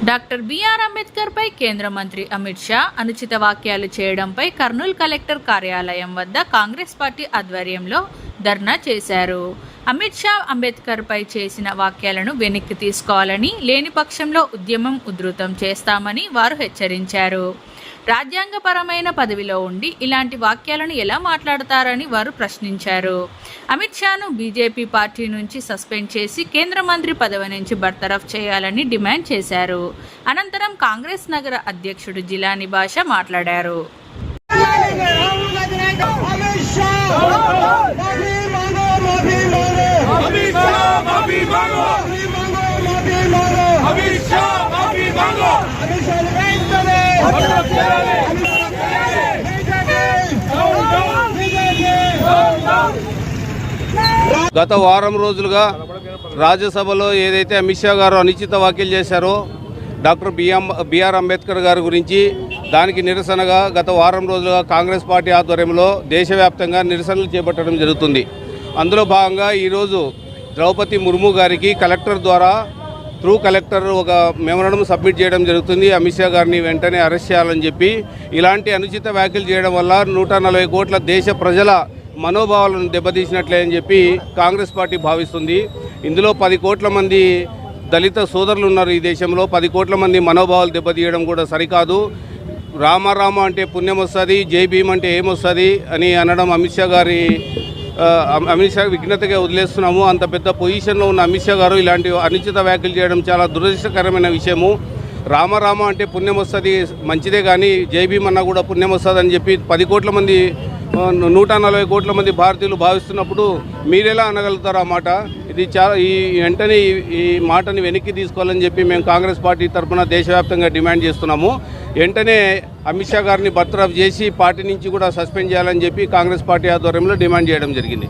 Doctor BR Ambedkar పై కేంద్ర మంత్రి అమిత్ షా అనుచిత వ్యాఖ్యలు చేయడంపై కర్నూలు కలెక్టర్ కార్యాలయం వద్ద కాంగ్రెస్ పార్టీ ఆధ్వర్యంలో ధర్నా చేశారు. అమిత్ షా అంబేద్కర్ పై చేసిన వ్యాఖ్యలను వెనక్కి తీసుకోవాలని, లేని పక్షంలో ఉద్యమం ఉధృతం చేస్తామని వారు హెచ్చరించారు. రాజ్యాంగపరమైన పదవిలో ఉండి ఇలాంటి వాక్యాలను ఎలా మాట్లాడతారని వారు ప్రశ్నించారు. అమిత్ షాను బీజేపీ పార్టీ నుంచి సస్పెండ్ చేసి కేంద్ర మంత్రి పదవి నుంచి బర్తరఫ్ చేయాలని డిమాండ్ చేశారు. అనంతరం కాంగ్రెస్ నగర అధ్యక్షుడు జిలానీ బాషా మాట్లాడారు. గత వారం రోజులుగా రాజ్యసభలో ఏదైతే అమిత్ షా గారు అనుచిత వ్యాఖ్యలు చేశారో డాక్టర్ బిఆర్ అంబేద్కర్ గారి గురించి, దానికి నిరసనగా గత వారం రోజులుగా కాంగ్రెస్ పార్టీ ఆధ్వర్యంలో దేశవ్యాప్తంగా నిరసనలు చేపట్టడం జరుగుతుంది. అందులో భాగంగా ఈరోజు ద్రౌపది ముర్ము గారికి కలెక్టర్ ద్వారా త్రూ కలెక్టర్ ఒక మెమోరాండం సబ్మిట్ చేయడం జరుగుతుంది. అమిత్ షా గారిని వెంటనే అరెస్ట్ చేయాలని చెప్పి, ఇలాంటి అనుచిత వ్యాఖ్యలు చేయడం వల్ల 140 కోట్ల దేశ ప్రజల మనోభావాలను దెబ్బతీసినట్లే అని చెప్పి కాంగ్రెస్ పార్టీ భావిస్తుంది. ఇందులో 10 కోట్ల మంది దళిత సోదరులు ఉన్నారు ఈ దేశంలో. 10 కోట్ల మంది మనోభావాలు దెబ్బతీయడం కూడా సరికాదు. రామ అంటే పుణ్యం వస్తుంది, జై భీమ్ అంటే ఏమొస్తుంది అని అనడం అమిత్ షా విఘ్నతగా వదిలేస్తున్నాము. అంత పెద్ద పొజిషన్లో ఉన్న అమిత్ షా గారు ఇలాంటి అనుచిత వ్యాఖ్యలు చేయడం చాలా దురదృష్టకరమైన విషయము. రామ అంటే పుణ్యం వస్తుంది మంచిదే, కానీ జై భీమ్ అన్నా కూడా పుణ్యం వస్తుంది అని చెప్పి 10 కోట్ల మంది 140 కోట్ల మంది భారతీయులు భావిస్తున్నప్పుడు మీరెలా అనగలుగుతారు ఆ మాట? ఇది వెంటనే ఈ మాటని వెనక్కి తీసుకోవాలని చెప్పి మేము కాంగ్రెస్ పార్టీ తరఫున దేశవ్యాప్తంగా డిమాండ్ చేస్తున్నాము. వెంటనే అమిత్ షా గారిని బర్తరఫ్ చేసి పార్టీ నుంచి కూడా సస్పెండ్ చేయాలని చెప్పి కాంగ్రెస్ పార్టీ ఆధ్వర్యంలో డిమాండ్ చేయడం జరిగింది.